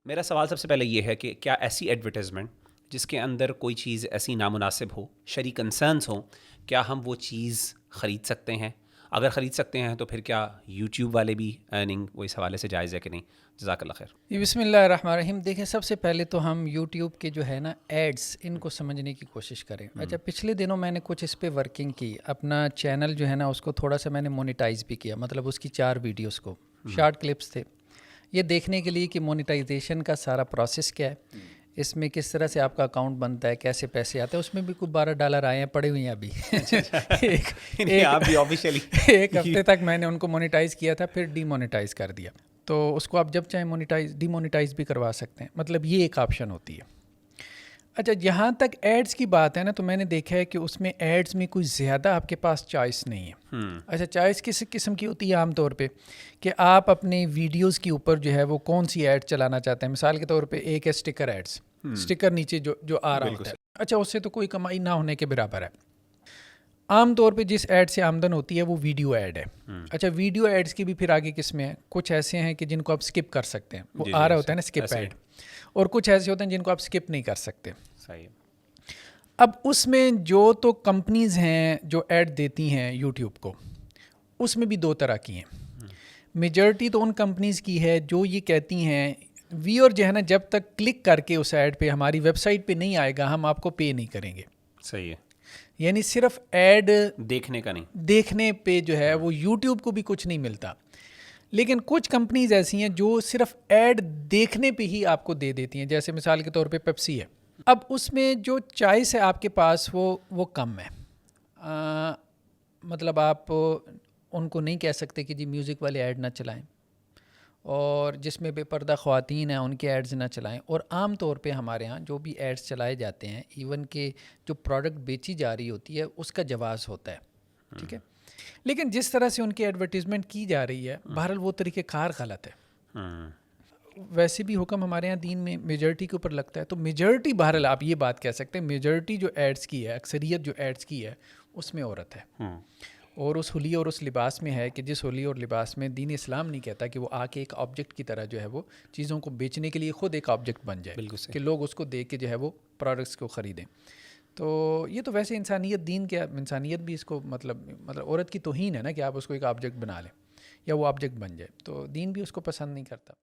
मेरा सवाल सबसे पहले ये है कि क्या ऐसी एडवर्टाइजमेंट जिसके अंदर कोई चीज़ ऐसी नामुनासिब हो, शरी कंसर्न्स हो, क्या हम वो चीज़ ख़रीद सकते हैं? अगर ख़रीद सकते हैं तो फिर क्या यूट्यूब वाले भी अर्निंग वो इस हवाले से जायज़ है कि नहीं? जज़ाकल्लाह खैर। जी, बिस्मिल्लाहिर्रहमानिर्रहीम। देखिए, सबसे पहले तो हम यूट्यूब के जो है ना एड्स, इनको समझने की कोशिश करें। अच्छा, पिछले दिनों मैंने कुछ इस पे वर्किंग की। अपना चैनल जो है ना उसको थोड़ा सा मैंने मोनेटाइज भी किया, मतलब उसकी 4 वीडियोस को, शॉर्ट क्लिप्स थे, ये देखने के लिए कि मोनेटाइजेशन का सारा प्रोसेस क्या है, इसमें किस तरह से आपका अकाउंट बनता है, कैसे पैसे आते हैं। उसमें भी कुछ $12 आए हैं, पड़े हुए हैं अभी। एक नहीं, एक आप भी ऑफिशियली एक हफ्ते तक मैंने उनको मोनेटाइज किया था, फिर डीमोनेटाइज कर दिया। तो उसको आप जब चाहें मोनेटाइज डीमोनेटाइज भी करवा सकते हैं, मतलब ये एक ऑप्शन होती है। अच्छा, जहाँ तक एड्स की बात है ना, तो मैंने देखा है कि उसमें एड्स में कुछ ज़्यादा आपके पास चॉइस नहीं है। अच्छा, चॉइस किस किस्म की होती है आम तौर पे, कि आप अपने वीडियोस के ऊपर जो है वो कौन सी ऐड चलाना चाहते हैं। मिसाल के तौर पे एक है स्टिकर एड्स, स्टिकर नीचे जो जो आ रहा बिल्कुल होता है। अच्छा, उससे तो कोई कमाई ना होने के बराबर है। आम तौर पे जिस ऐड से आमदन होती है वो वीडियो ऐड है। अच्छा, वीडियो एड्स की भी फिर आगे किस्में हैं। कुछ ऐसे हैं कि जिनको आप स्किप कर सकते हैं, वो जी आ जी, रहा होता है ना स्किप ऐसे ऐड, और कुछ ऐसे होते हैं जिनको आप स्किप नहीं कर सकते। सही है। अब उसमें जो तो कंपनीज़ हैं जो ऐड देती हैं यूट्यूब को, उसमें भी दो तरह की हैं। मेजॉरिटी तो उन कंपनीज़ की है जो ये कहती हैं व्यूअर जो है ना, जब तक क्लिक करके उस ऐड पे हमारी वेबसाइट पे नहीं आएगा, हम आपको पे नहीं करेंगे। सही है, यानी सिर्फ ऐड देखने का नहीं। देखने पे जो है वो यूट्यूब को भी कुछ नहीं मिलता। लेकिन कुछ कंपनीज ऐसी हैं जो सिर्फ ऐड देखने पे ही आपको दे देती हैं। जैसे मिसाल के तौर पे पेप्सी है। अब उसमें जो चॉइस है आपके पास वो कम है। मतलब आप उनको नहीं कह सकते कि जी म्यूज़िक वाले ऐड ना चलाएं, और जिसमें बेपर्दा ख़वातीन हैं उनके एड्स ना चलाएं। और आम तौर पे हमारे यहाँ जो भी एड्स चलाए जाते हैं, इवन के जो प्रोडक्ट बेची जा रही होती है उसका जवाज़ होता है, ठीक है। लेकिन जिस तरह से उनकी एडवर्टीज़मेंट की जा रही है, बहरहाल वो तरीक़ेकार गलत है। वैसे भी हुक्म हमारे यहाँ दीन में मेजॉरिटी के ऊपर लगता है, तो मेजॉरिटी, बहरहाल आप ये बात कह सकते हैं, मेजॉरिटी जो एड्स की है, अक्सरियत जो एड्स की है, उसमें औरत है। और उस हुलिया और उस लिबास में है कि जिस हुलिया और लिबास में दीन इस्लाम नहीं कहता कि वो आके एक ऑब्जेक्ट की तरह जो है वो चीज़ों को बेचने के लिए ख़ुद एक ऑब्जेक्ट बन जाए, बिल्कुल सही। कि लोग उसको देख के जो है वो प्रोडक्ट्स को ख़रीदें। तो ये तो वैसे इंसानियत, दीन क्या, इंसानियत भी इसको मतलब औरत की तौहीन है ना कि आप उसको एक ऑब्जेक्ट बना लें या वो ऑब्जेक्ट बन जाए, तो दीन भी उसको पसंद नहीं करता।